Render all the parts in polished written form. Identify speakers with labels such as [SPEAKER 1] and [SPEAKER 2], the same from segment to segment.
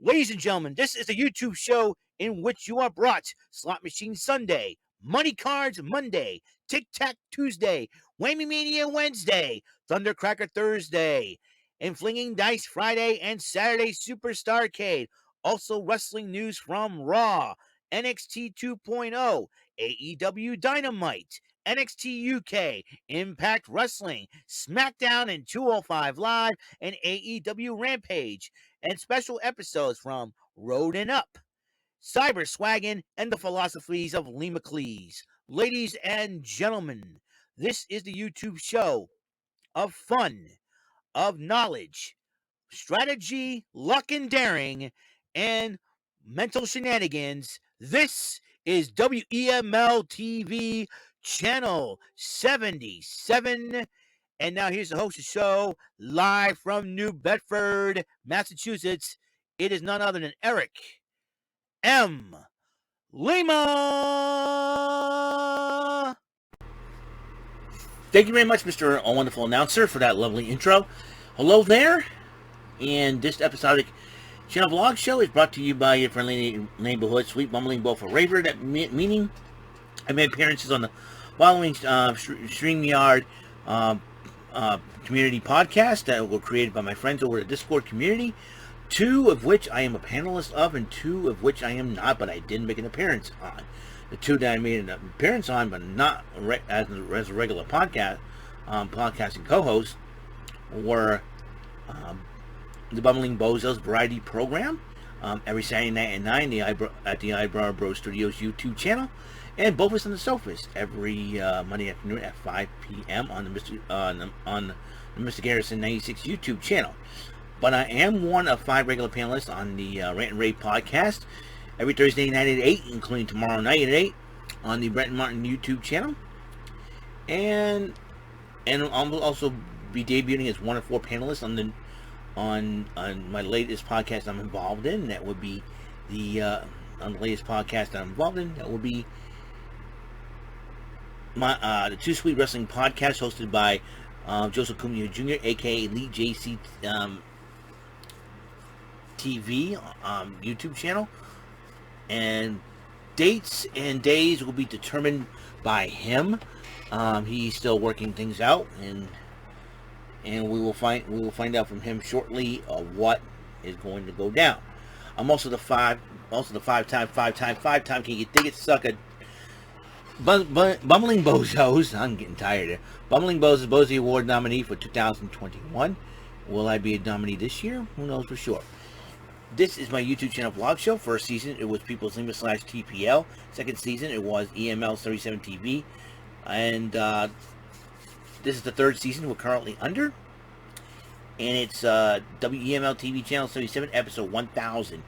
[SPEAKER 1] Ladies and gentlemen, this is a YouTube show in which you are brought Slot Machine Sunday, Money Cards Monday, Tic Tac Tuesday, Whammy Mania Wednesday, Thundercracker Thursday, and Flinging Dice Friday and Saturday Superstarcade. Also, wrestling news from Raw, NXT 2.0, AEW Dynamite, NXT UK, Impact Wrestling, SmackDown and 205 Live, and AEW Rampage, and special episodes from Road and Up, Cyber Swaggin', and the philosophies of Lee McLeese. Ladies and gentlemen, this is the YouTube show of fun, of knowledge, strategy, luck and daring, and mental shenanigans. This is WEML-TV Channel 77. And now here's the host of the show, live from New Bedford, Massachusetts. It is none other than Eric M. Lima.
[SPEAKER 2] Thank you very much, Mr. Wonderful Announcer, for that lovely intro. Hello there, and this episodic channel vlog show is brought to you by your friendly neighborhood sweet bumbling bowl for raver. That meaning I made appearances on the following StreamYard community podcast that were created by my friends over the Discord community, 2 of which I am a panelist of, and 2 of which I am not, but I did make an appearance on. The 2 that I made an appearance on, but not as a regular podcasting co-host, were the Bumbling Bozos Variety Program, every Saturday night at 9 at the Eyebrow Bro Studios YouTube channel, and Both Us on the Sofas every Monday afternoon at 5 p.m. on the Mr. Garrison 96 YouTube channel. But I am one of 5 regular panelists on the Rant and Rave podcast every Thursday night at 8, including tomorrow night at 8 on the Brent Martin YouTube channel. And I'll also be debuting as one of 4 panelists on my latest podcast I'm involved in. That would be on the latest podcast that I'm involved in. That will be my the Too Sweet Wrestling podcast, hosted by Joseph Cunha Jr., aka Elite JC TV YouTube channel. And dates and days will be determined by him. He's still working things out, and we will find out from him shortly what is going to go down. I'm also the five-time can you dig it sucker Bumbling Bozos. I'm getting tired here. Bumbling Bozos Bozy Award nominee for 2021. Will I be a nominee this year? Who knows for sure. This is my YouTube channel vlog show. First season, it was People's Lima / TPL. Second season, it was EML-37 TV. And this is the 3rd season we're currently under. And it's WEML-TV Channel 77, episode 1269.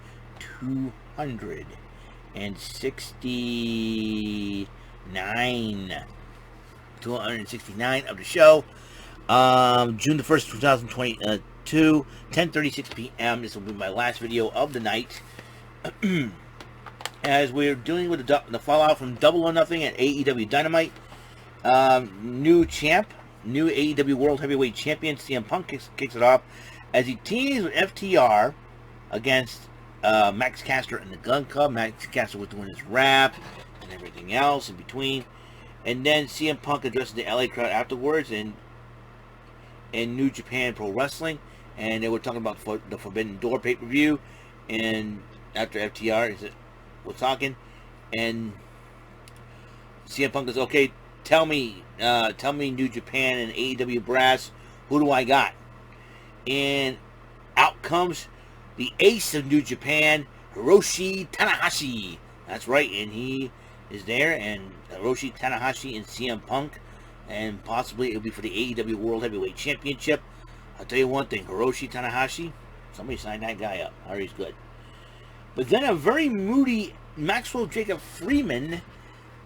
[SPEAKER 2] 269 of the show. June the 1st, 2022, 10:36 p.m. This will be my last video of the night. As we're dealing with the fallout from Double or Nothing at AEW Dynamite. New AEW World Heavyweight Champion CM Punk kicks it off as he teams with FTR against Max Caster and the Gun Club. Max Caster was doing his rap and everything else in between. And then CM Punk addresses the LA crowd afterwards in New Japan Pro Wrestling. And they were talking about the Forbidden Door pay-per-view. And after FTR was talking, and CM Punk goes, okay, tell me New Japan and AEW brass, who do I got? And out comes the ace of New Japan, Hiroshi Tanahashi. That's right, and he is there, and Hiroshi Tanahashi and CM Punk, and possibly it'll be for the AEW World Heavyweight Championship. I'll tell you one thing, Hiroshi Tanahashi, somebody sign that guy up. I heard he's good. But then a very moody Maxwell Jacob Freeman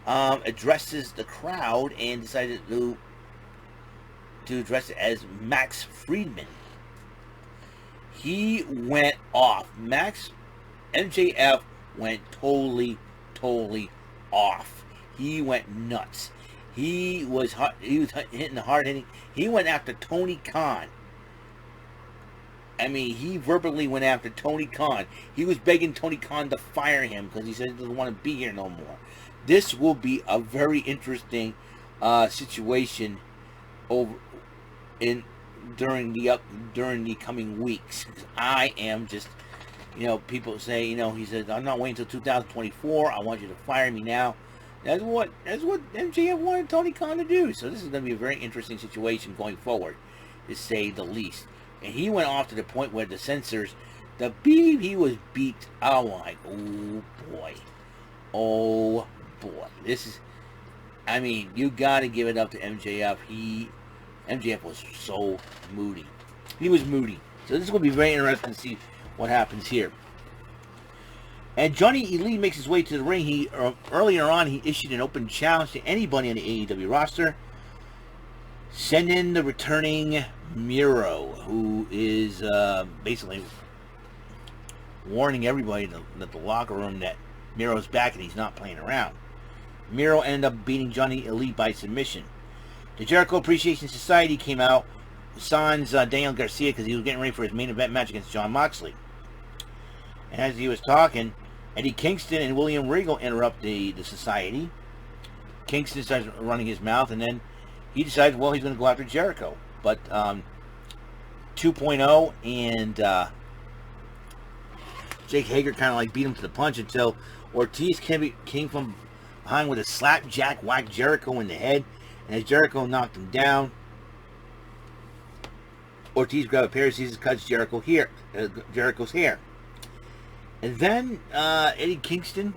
[SPEAKER 2] addresses the crowd and decided to address it as Max Friedman. He went off. MJF went totally off. He went nuts. He was hitting the hard hitting. He went after Tony Khan I mean, he verbally went after Tony Khan. He was begging Tony Khan to fire him because he said he doesn't want to be here no more. This will be a very interesting situation over during the coming weeks. I am just, people say, he said, I'm not waiting until 2024. I want you to fire me now. That's what MJF wanted Tony Khan to do. So this is going to be a very interesting situation going forward, to say the least. And he went off to the point where the censors, the beep he was beeped. I'm like, oh boy. This is, I mean, you got to give it up to MJF. MJF was so moody. He was moody. So this is going to be very interesting to see what happens here. And Johnny Elite makes his way to the ring. Earlier on, he issued an open challenge to anybody on the AEW roster. Send in the returning Miro, who is basically warning everybody that the locker room that Miro's back and he's not playing around. Miro ended up beating Johnny Elite by submission. The Jericho Appreciation Society came out, sans Daniel Garcia, because he was getting ready for his main event match against Jon Moxley. And as he was talking, Eddie Kingston and William Regal interrupt the society. Kingston starts running his mouth, and then he decides, well, he's going to go after Jericho. But 2.0 and Jake Hager kind of like beat him to the punch until Ortiz came from behind with a slapjack, whacked Jericho in the head. And as Jericho knocked him down, Ortiz grabbed a pair of scissors, cuts Jericho's hair. And then Eddie Kingston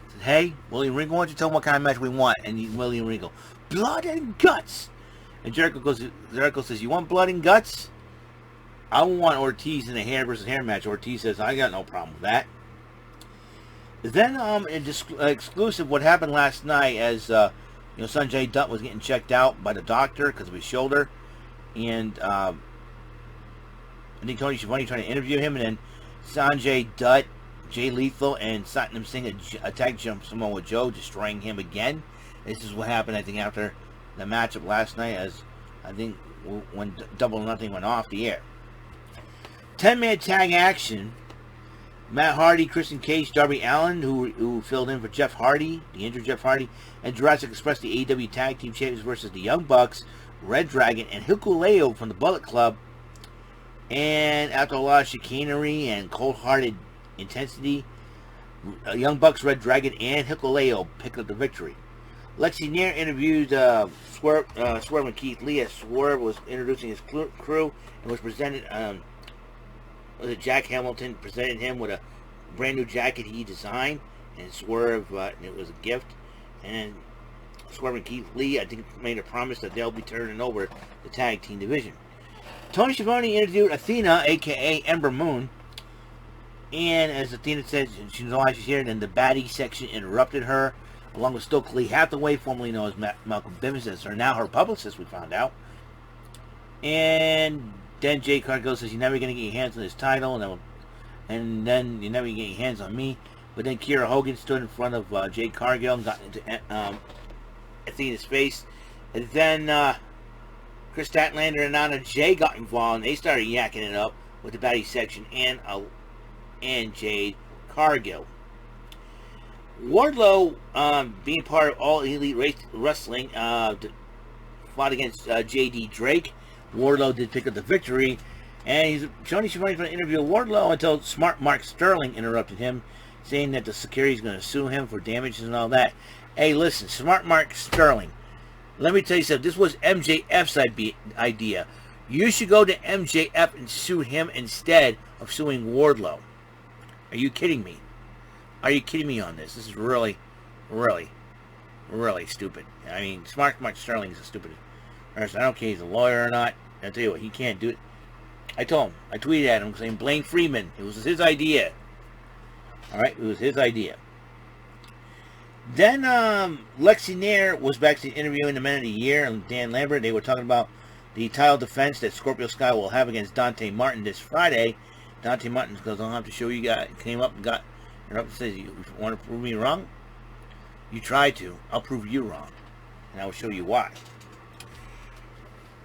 [SPEAKER 2] said, hey, William Regal, why don't you tell him what kind of match we want? And William Regal, blood and guts. And Jericho says, you want blood and guts? I want Ortiz in a hair versus hair match. Ortiz says, I got no problem with that. Then an exclusive, what happened last night as Sanjay Dutt was getting checked out by the doctor because of his shoulder. And I think Tony Schiavone trying to interview him, and then Sanjay Dutt, Jay Lethal, and Satnam Singh attacked Samoa Joe, destroying him again. This is what happened, I think, after the matchup last night, as I think when Double or Nothing went off the air. 10-man tag action. Matt Hardy, Christian Cage, Darby Allin, who filled in for Jeff Hardy, the injured Jeff Hardy, and Jurassic Express, the AEW Tag Team Champions versus the Young Bucks, Red Dragon, and Hikuleo from the Bullet Club. And after a lot of chicanery and cold-hearted intensity, Young Bucks, Red Dragon, and Hikuleo picked up the victory. Lexi Nair interviewed Swerve and Keith Lee as Swerve was introducing his crew and was presented. Jack Hamilton presented him with a brand new jacket he designed, and Swerve, it was a gift. And Swerve and Keith Lee, I think, made a promise that they'll be turning over the tag team division. Tony Schiavone interviewed Athena, aka Ember Moon, and as Athena said, she knows why she's here, and then the baddie section interrupted her, along with Stokely Hathaway, formerly known as Malcolm Bivens, as now her publicist, we found out. And then Jay Cargill says, you're never going to get your hands on this title, and then you're never going to get your hands on me. But then Kiera Hogan stood in front of Jay Cargill and got into Athena's face. And then Chris Statlander and Anna Jay got involved, and they started yakking it up with the baddie section and Jade Cargill. Wardlow, being part of All Elite Wrestling, fought against J.D. Drake. Wardlow did pick up the victory, and Tony Schiavone's going to interview Wardlow until Smart Mark Sterling interrupted him, saying that the security is going to sue him for damages and all that. Hey, listen, Smart Mark Sterling, let me tell you something. This was MJF's idea. You should go to MJF and sue him instead of suing Wardlow. Are you kidding me? Are you kidding me on this? This is really, really, really stupid. I mean, Smart Mark Sterling is a stupid person. I don't care if he's a lawyer or not. I'll tell you what, he can't do it. I told him. I tweeted at him saying, blame Freeman. It was his idea. Alright, it was his idea. Then, Lexi Nair was backstage interviewing the Men of the Year and Dan Lambert. They were talking about the title defense that Scorpio Sky will have against Dante Martin this Friday. Dante Martin goes, I'll have to show you guys. Came up and got, and says, you want to prove me wrong? You try to. I'll prove you wrong. And I will show you why.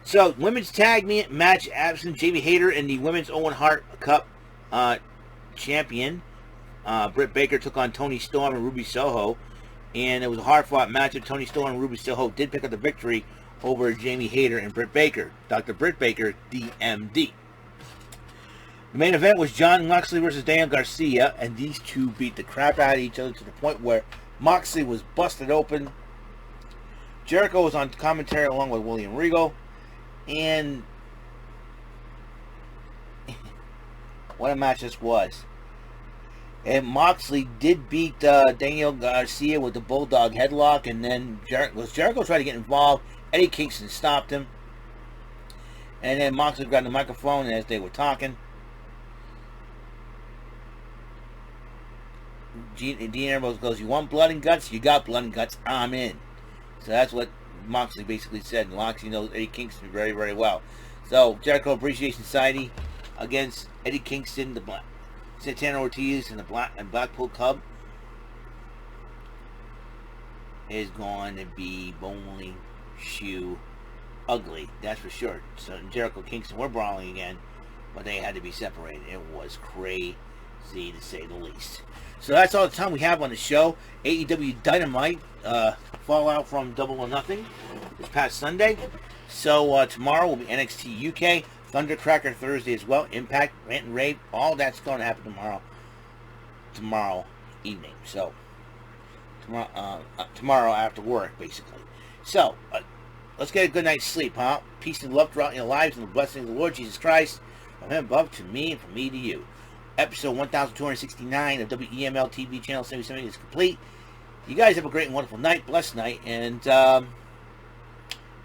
[SPEAKER 2] So, women's tag match absent Jamie Hayter and the Women's Owen Hart Cup champion. Britt Baker took on Toni Storm and Ruby Soho. And it was a hard-fought matchup. Toni Storm and Ruby Soho did pick up the victory over Jamie Hayter and Britt Baker. Dr. Britt Baker, DMD. The main event was Jon Moxley versus Daniel Garcia, and these two beat the crap out of each other to the point where Moxley was busted open. Jericho was on commentary along with William Regal, and what a match this was. And Moxley did beat Daniel Garcia with the Bulldog headlock, and then Jericho tried to get involved. Eddie Kingston stopped him, and then Moxley grabbed the microphone as they were talking. Dean Ambrose goes, "You want blood and guts? You got blood and guts. I'm in." So that's what Moxley basically said. And Moxley knows Eddie Kingston very, very well. So Jericho Appreciation Society against Eddie Kingston, the Santana Ortiz, and the Blackpool Cub is going to be bowling shoe ugly. That's for sure. So Jericho Kingston were brawling again, but they had to be separated. It was crazy to say the least. So that's all the time we have on the show. AEW Dynamite, fallout from Double or Nothing this past Sunday. So tomorrow will be NXT UK, Thundercracker Thursday as well, Impact, Rant and Rave, all that's going to happen tomorrow evening. So tomorrow after work, basically. So let's get a good night's sleep, huh? Peace and love throughout your lives, and the blessing of the Lord Jesus Christ from Him above to me and from me to you. Episode 1269 of WEML-TV Channel 77 is complete. You guys have a great and wonderful night, blessed night, and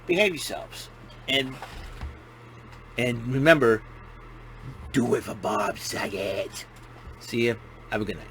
[SPEAKER 2] behave yourselves. And remember, do it for Bob Saget. See ya. Have a good night.